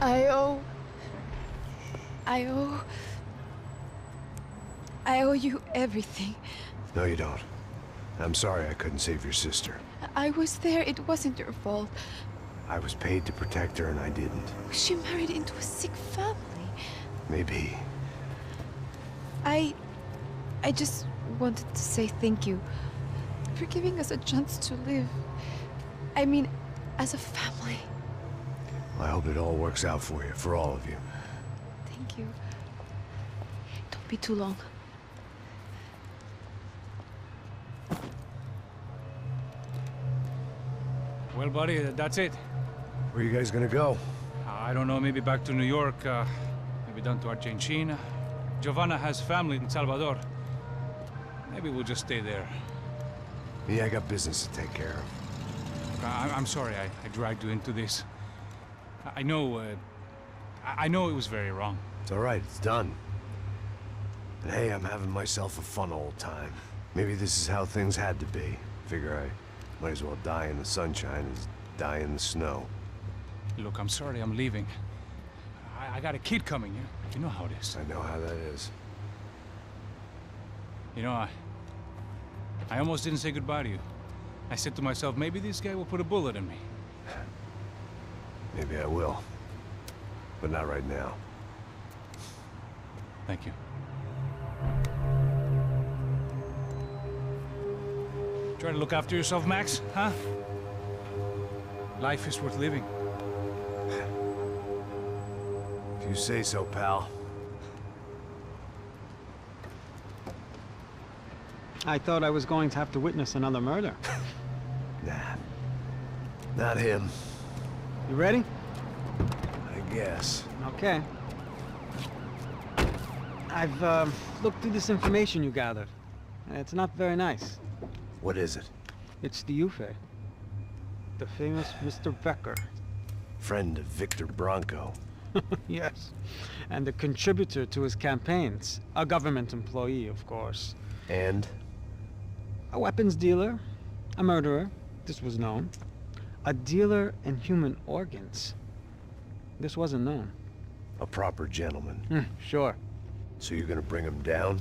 I owe... I owe you everything. No, you don't. I'm sorry I couldn't save your sister. I was there. It wasn't your fault. I was paid to protect her and I didn't. She married into a sick family. Maybe. I just wanted to say thank you for giving us a chance to live. I mean, as a family. I hope it all works out for you, for all of you. Thank you. Don't be too long. Well, buddy, that's it. Where are you guys gonna go? I don't know, maybe back to New York, maybe down to Argentina. Giovanna has family in Salvador. Maybe we'll just stay there. Yeah, I got business to take care of. I'm sorry I dragged you into this. I know it was very wrong. It's all right, it's done. And hey, I'm having myself a fun old time. Maybe this is how things had to be. Figure I might as well die in the sunshine as die in the snow. Look, I'm sorry I'm leaving. I got a kid coming, you know how it is. I know how that is. You know, I almost didn't say goodbye to you. I said to myself, maybe this guy will put a bullet in me. Maybe I will. But not right now. Thank you. Try to look after yourself, Max, huh? Life is worth living. If you say so, pal. I thought I was going to have to witness another murder. Nah. Not him. You ready? I guess. Okay. I've looked through this information you gathered. It's not very nice. What is it? It's the Ufe. The famous Mr. Becker. Friend of Victor Bronco. Yes. And a contributor to his campaigns. A government employee, of course. And? A weapons dealer. A murderer. This was known. A dealer in human organs. This wasn't known. A proper gentleman. Sure. So you're gonna bring him down?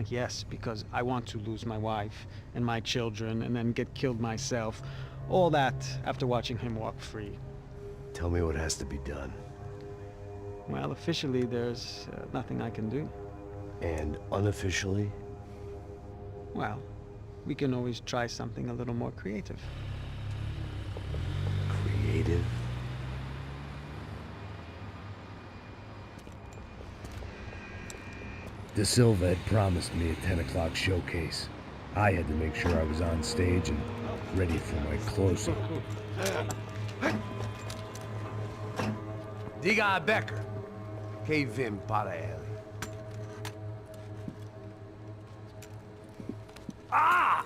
Yes, because I want to lose my wife and my children and then get killed myself. All that after watching him walk free. Tell me what has to be done. Well, officially there's nothing I can do. And unofficially? Well, we can always try something a little more creative. Creative? De Silva had promised me a 10 o'clock showcase. I had to make sure I was on stage and ready for my close-up. Diga a Becker que vim para ele. Ah!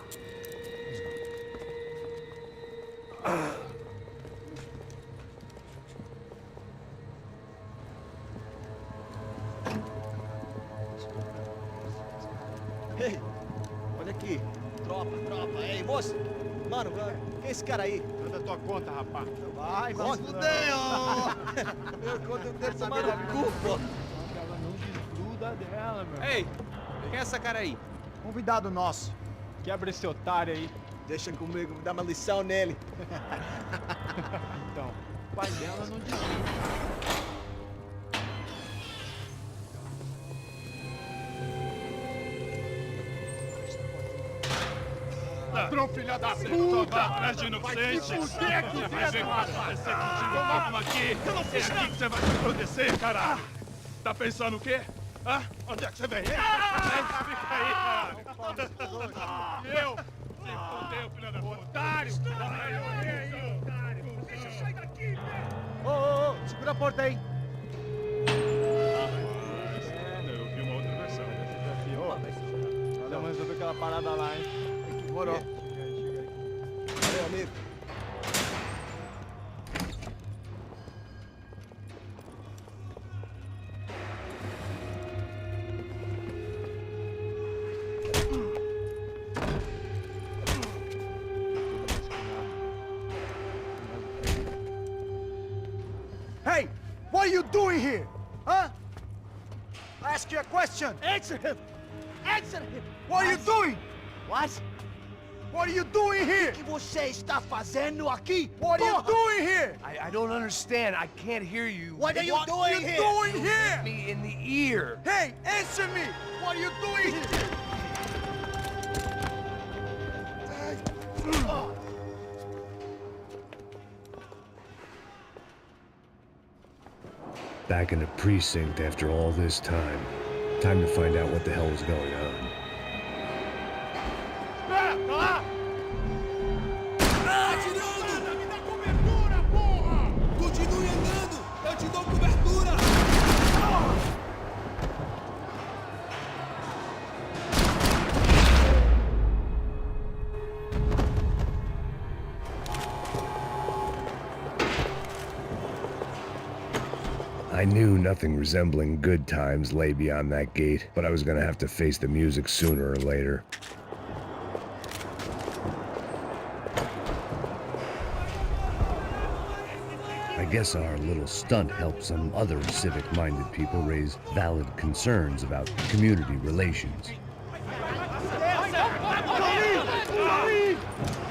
Ei, olha aqui. Tropa. Ei, moço. Mano, quem é esse cara aí? Manda tua conta, rapaz. Vai se fuder, ó. Meu conta eu quero tomar no cu, pô. Ela não desgruda dela, meu. Ei, quem é essa cara aí? Convidado nosso. Quebra esse otário aí. Deixa comigo, vou dar uma lição nele. Então, o pai dela não desgruda. Ladrão, filha da puta! Atrás de inocente! Vai se fuder aqui dentro, rapaz! Vamos aqui! Eu não fiz nada! É aqui que você vai se proteger, caralho! Tá pensando o quê? Hã? Onde é que você vem? Fica aí, caralho! E eu? Se fudeu, filha da puta! Otário! Otário! Deixa eu sair daqui, velho! Ô, segura a porta aí. Eu vi uma outra versão. Vamos resolver aquela parada lá, hein? Demorou. Chega aí. Valeu, amigo. Hey! doing here? Huh? I ask you a question. Answer him. Answer him. What are you doing? What? What are you doing here? O que você está fazendo aqui? What are you doing here? I don't understand. I can't hear you. What are you doing here? What are you doing here? Hit me in the ear. Hey, answer me. What are you doing here? Back in the precinct after all this time. Time to find out what the hell was going on. Atirando! Me dá cobertura, porra! Continue andando! Eu te dou cobertura! I knew nothing resembling good times lay beyond that gate, but I was gonna have to face the music sooner or later. I guess our little stunt helped some other civic-minded people raise valid concerns about community relations.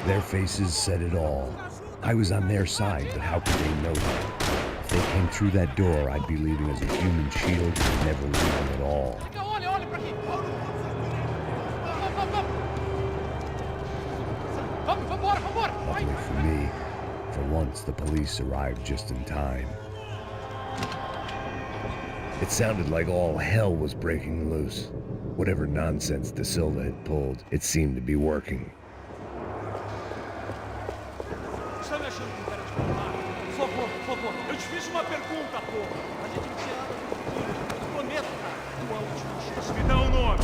Their faces said it all. I was on their side, but how could they know that? If they came through that door, I'd be leaving as a human shield and never leaving at all. Luckily for me, for once the police arrived just in time. It sounded like all hell was breaking loose. Whatever nonsense De Silva had pulled, it seemed to be working. Por favor. Eu te fiz uma pergunta, porra. A gente tinha nada no futuro. Eu prometo, cara. Tua última chance. Me dá um nome.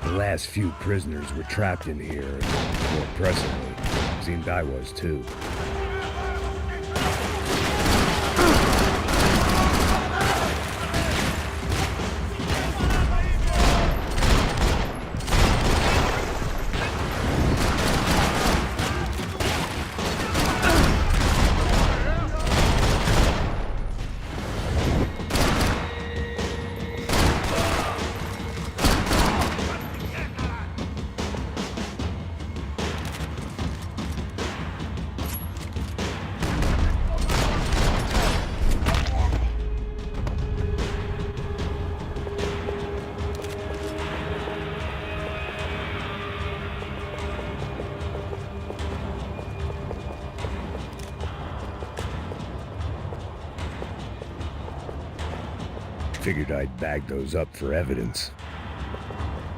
The last few prisoners were trapped in here, and more pressingly, it seemed I was too. Figured I'd bag those up for evidence.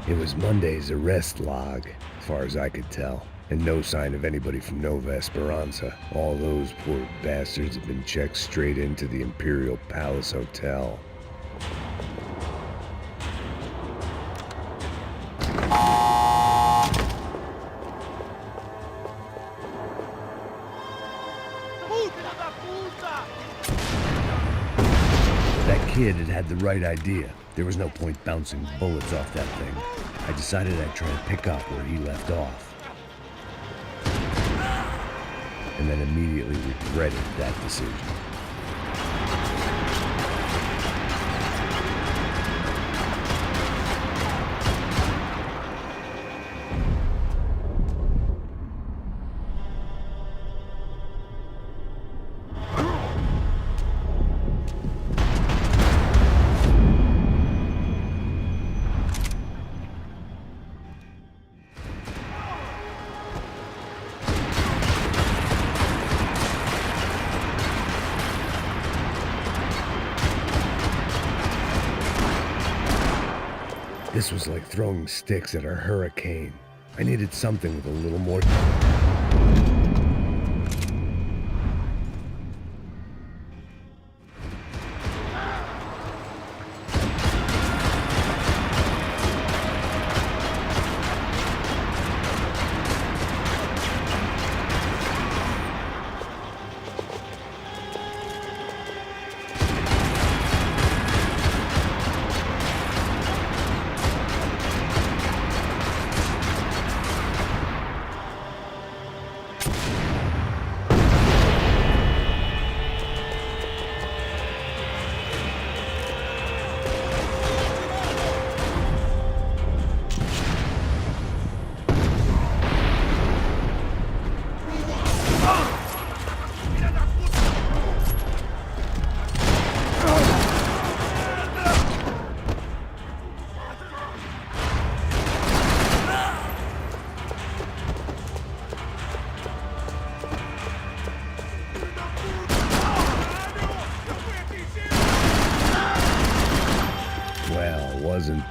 It was Monday's arrest log, as far as I could tell, and no sign of anybody from Nova Esperanza. All those poor bastards had been checked straight into the Imperial Palace Hotel. That kid had the right idea. There was no point bouncing bullets off that thing. I decided I'd try and pick up where he left off. And then immediately regretted that decision. This was like throwing sticks at a hurricane. I needed something with a little more...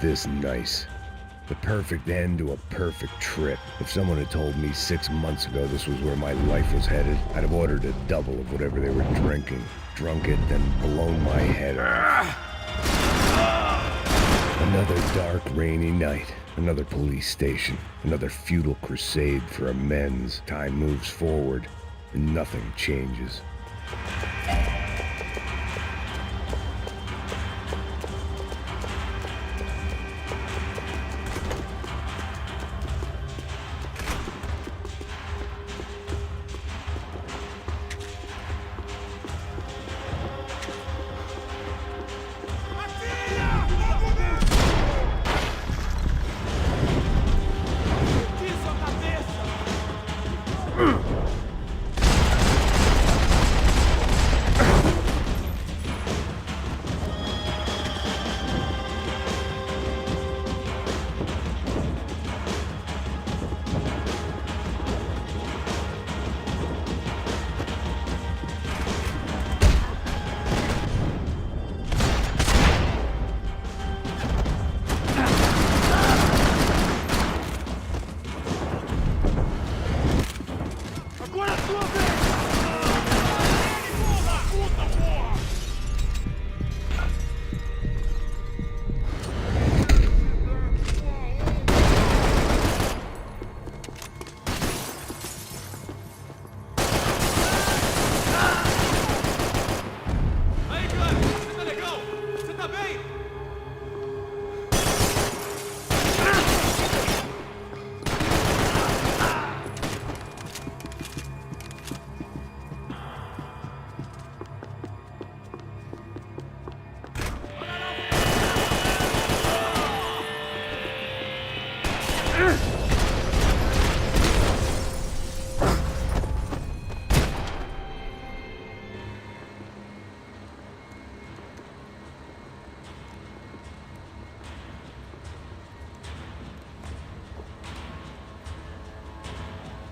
this nice. The perfect end to a perfect trip. If someone had told me 6 months ago this was where my life was headed, I'd have ordered a double of whatever they were drinking, drunk it, then blown my head off. Another dark, rainy night. Another police station. Another futile crusade for amends. Time moves forward, and nothing changes.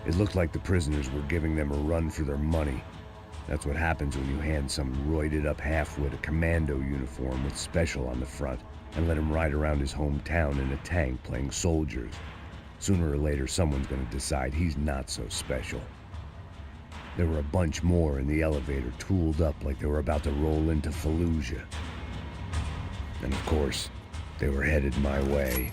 It looked like the prisoners were giving them a run for their money. That's what happens when you hand some roided-up halfwit a commando uniform with special on the front and let him ride around his hometown in a tank playing soldiers. Sooner or later, someone's gonna decide he's not so special. There were a bunch more in the elevator, tooled up like they were about to roll into Fallujah. And of course, they were headed my way.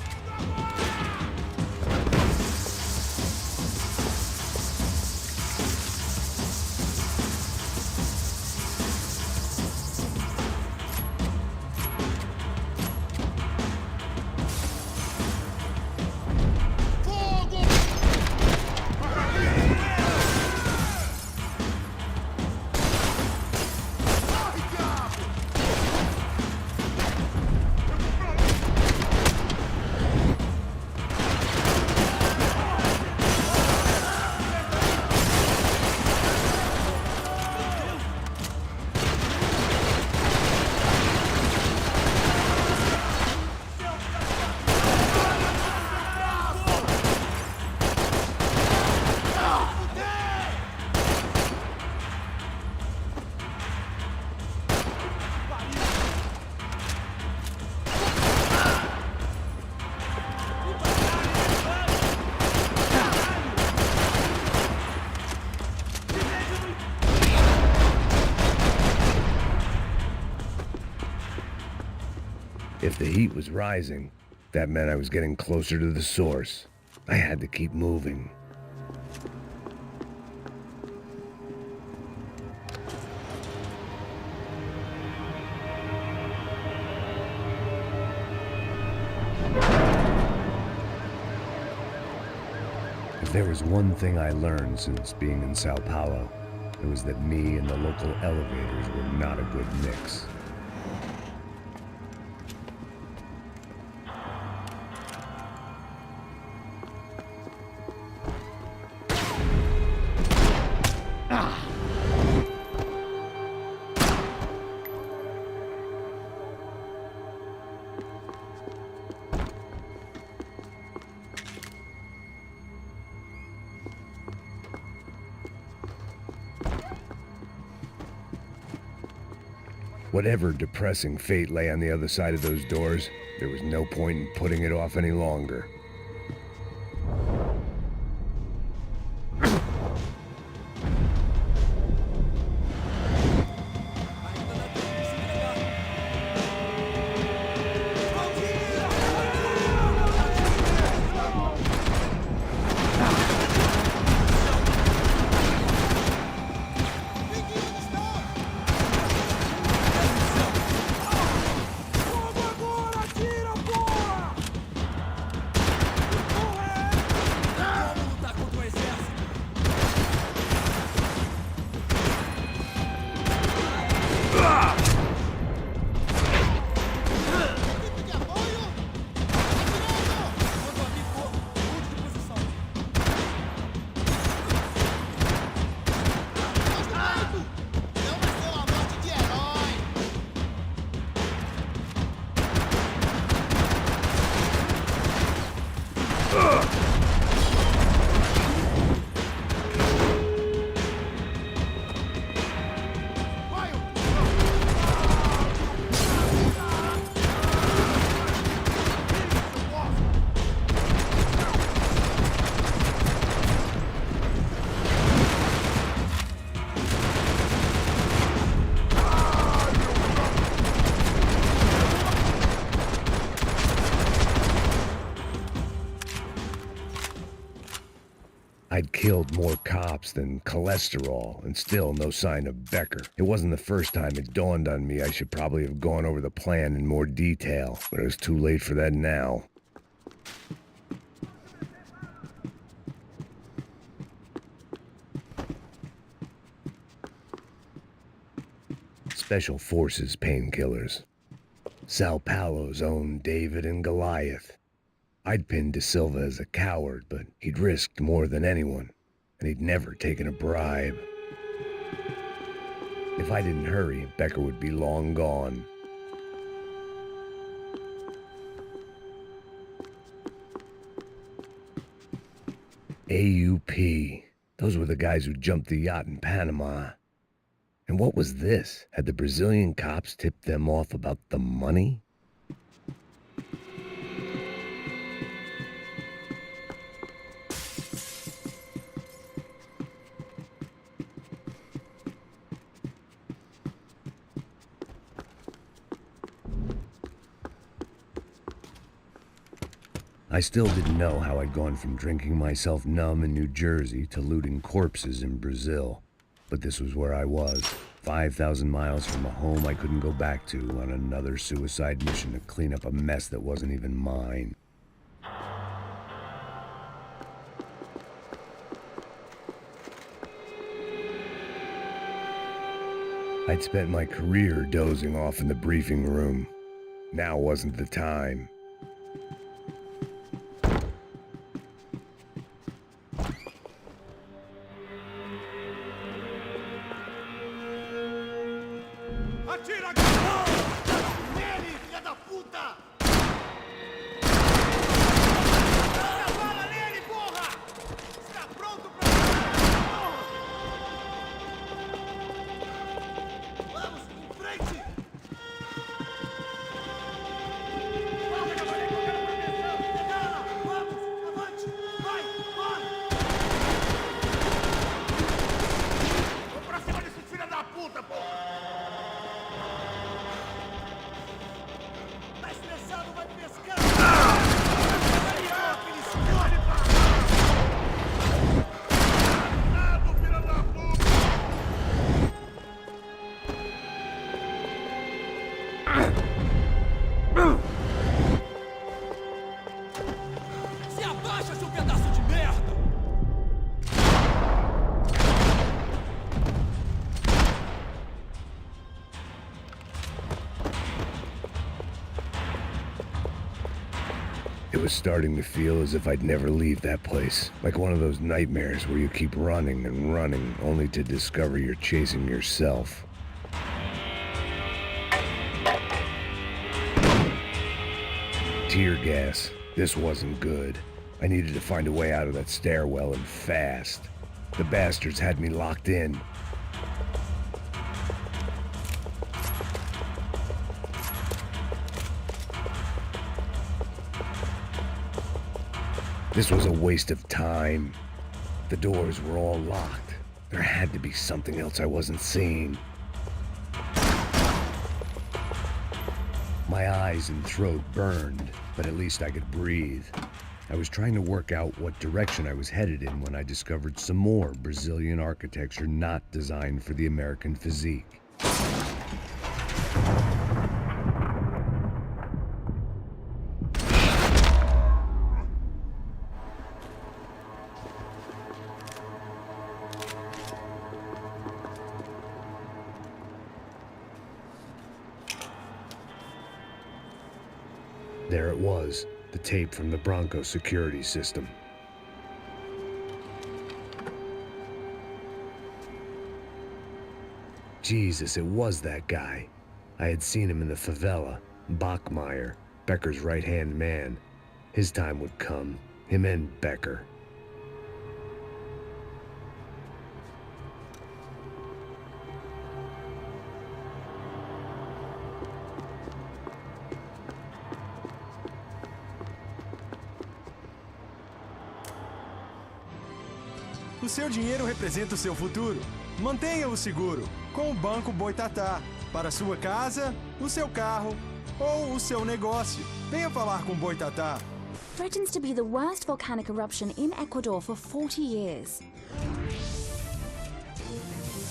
If the heat was rising, that meant I was getting closer to the source. I had to keep moving. If there was one thing I learned since being in Sao Paulo, it was that me and the local elevators were not a good mix. Whatever depressing fate lay on the other side of those doors, there was no point in putting it off any longer. I'd killed more cops than cholesterol, and still no sign of Becker. It wasn't the first time it dawned on me I should probably have gone over the plan in more detail, but it was too late for that now. Special Forces painkillers. Sao Paulo's own David and Goliath. I'd pinned De Silva as a coward, but he'd risked more than anyone, and he'd never taken a bribe. If I didn't hurry, Becker would be long gone. AUP. Those were the guys who jumped the yacht in Panama. And what was this? Had the Brazilian cops tipped them off about the money? I still didn't know how I'd gone from drinking myself numb in New Jersey to looting corpses in Brazil. But this was where I was, 5,000 miles from a home I couldn't go back to, on another suicide mission to clean up a mess that wasn't even mine. I'd spent my career dozing off in the briefing room. Now wasn't the time. Atira! Nele, filha da puta! Dá bala nele, porra! Está pronto pra... Vamos, em frente! Vamos, cavaleiro, eu quero proteção! Pegá-la! Vamos, avante! Vai, corre! Vamos pra cima desse filho da puta, porra! Tá estressado, vai pescar! Cuidado, filho da puta! Se abaixa, seu pedaço de merda! It was starting to feel as if I'd never leave that place. Like one of those nightmares where you keep running and running, only to discover you're chasing yourself. Tear gas. This wasn't good. I needed to find a way out of that stairwell, and fast. The bastards had me locked in. This was a waste of time. The doors were all locked. There had to be something else I wasn't seeing. My eyes and throat burned, but at least I could breathe. I was trying to work out what direction I was headed in when I discovered some more Brazilian architecture not designed for the American physique. There it was, the tape from the Bronco security system. Jesus, it was that guy. I had seen him in the favela, Bachmeyer, Becker's right-hand man. His time would come, him and Becker. O seu dinheiro representa o seu futuro. Mantenha-o seguro com o Banco Boitatá. Para sua casa, o seu carro ou o seu negócio. Venha falar com Boitatá. Threatens to be the worst volcanic eruption in Ecuador for 40 years.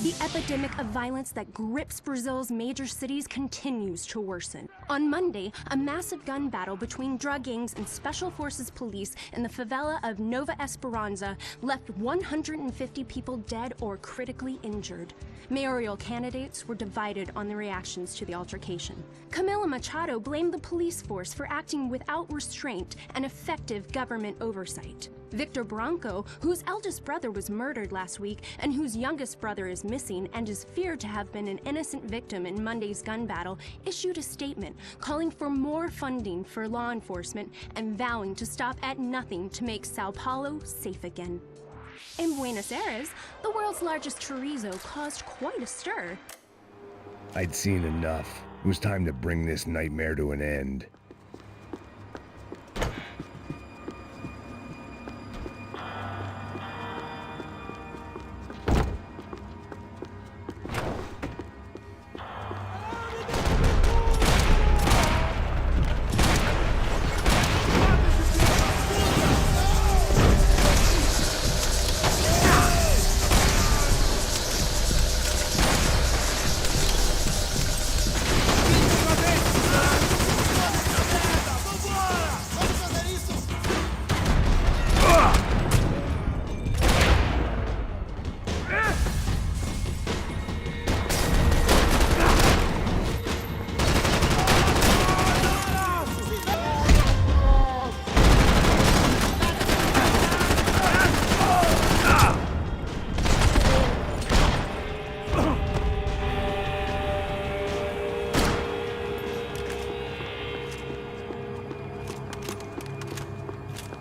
The epidemic of violence that grips Brazil's major cities continues to worsen. On Monday, a massive gun battle between drug gangs and special forces police in the favela of Nova Esperança left 150 people dead or critically injured. Mayoral candidates were divided on the reactions to the altercation. Camila Machado blamed the police force for acting without restraint and effective government oversight. Victor Branco, whose eldest brother was murdered last week and whose youngest brother is missing and is feared to have been an innocent victim in Monday's gun battle, issued a statement calling for more funding for law enforcement and vowing to stop at nothing to make Sao Paulo safe again. In Buenos Aires, the world's largest chorizo caused quite a stir. I'd seen enough. It was time to bring this nightmare to an end.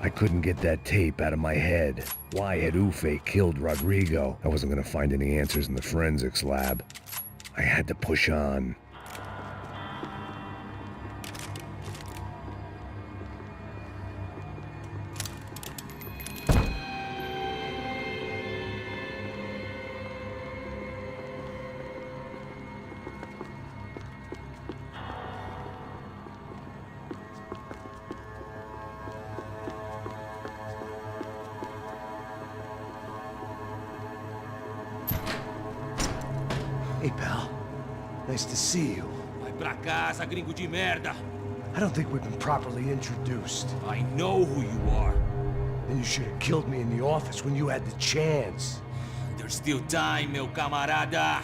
I couldn't get that tape out of my head. Why had Ufe killed Rodrigo? I wasn't gonna find any answers in the forensics lab. I had to push on. Hey, pal. Nice to see you. Vai pra casa, gringo de merda. I don't think we've been properly introduced. I know who you are. Then you should have killed me in the office when you had the chance. There's still time, meu camarada.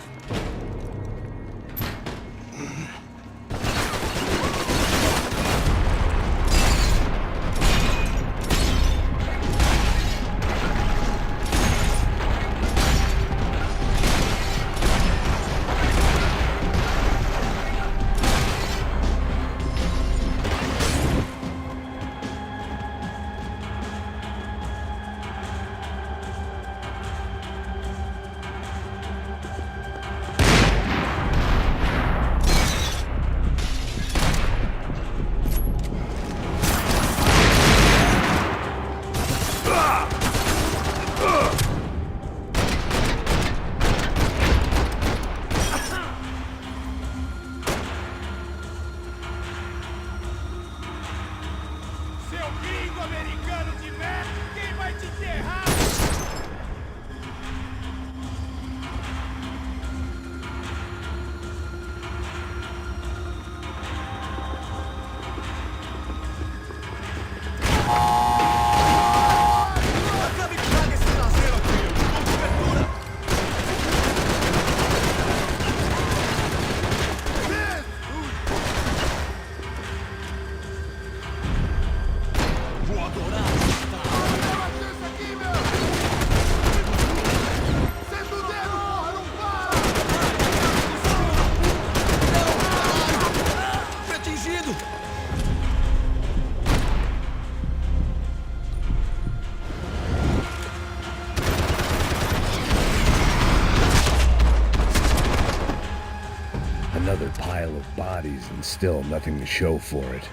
pile of bodies and still nothing to show for it.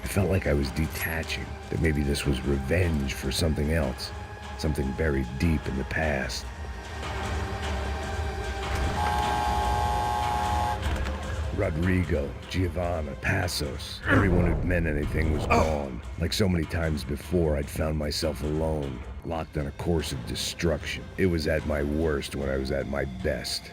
I felt like I was detaching, that maybe this was revenge for something else, something buried deep in the past. Rodrigo, Giovanna, Passos, everyone who'd meant anything was gone. Like so many times before, I'd found myself alone, locked on a course of destruction. It was at my worst when I was at my best.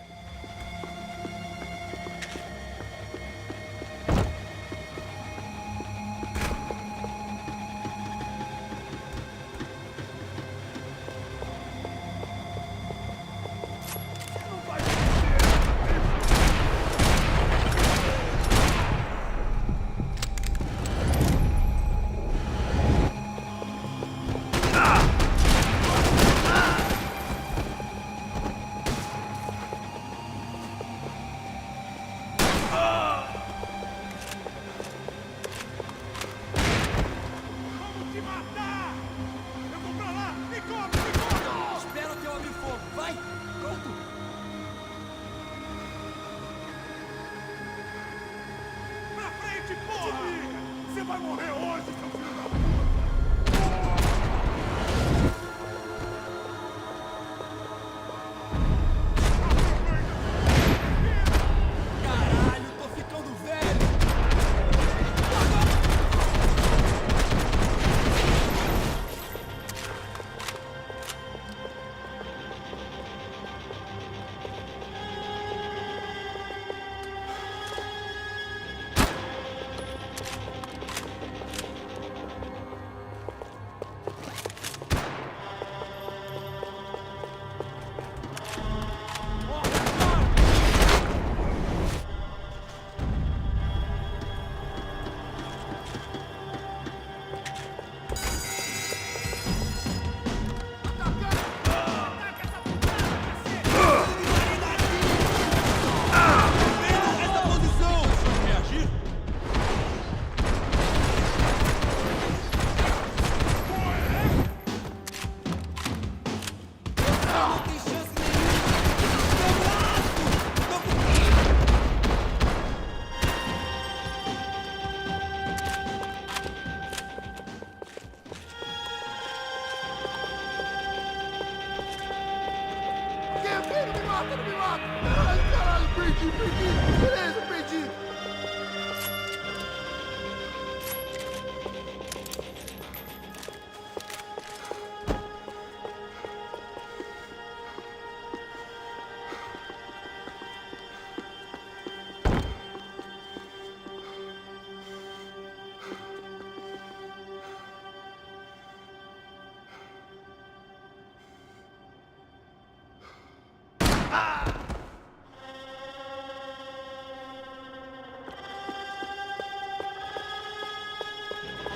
Beleza, perdi.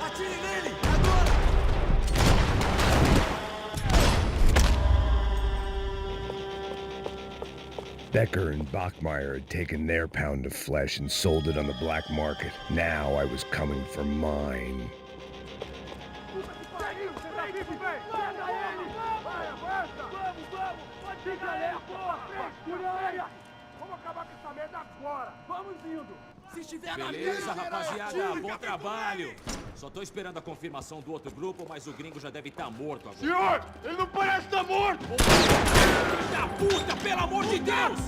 Atire nele! Agora! Becker and Bachmeyer had taken their pound of flesh and sold it on the black market. Now I was coming for mine. Beleza, rapaziada, bom trabalho. Só tô esperando a confirmação do outro grupo, mas o gringo já deve estar morto agora. Senhor, ele não parece estar morto! Filho da puta, pelo amor de Deus!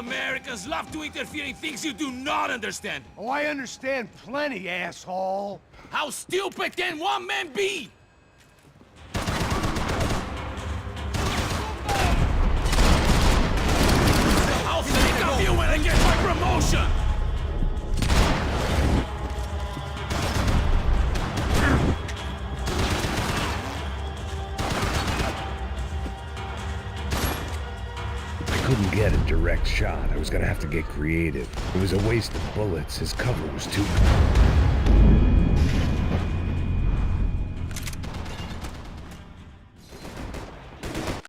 Americans love to interfere in things you do not understand. Oh, I understand plenty, asshole. How stupid can one man be? I'll think of you when I get my promotion! I couldn't get a direct shot. I was gonna have to get creative. It was a waste of bullets. His cover was too...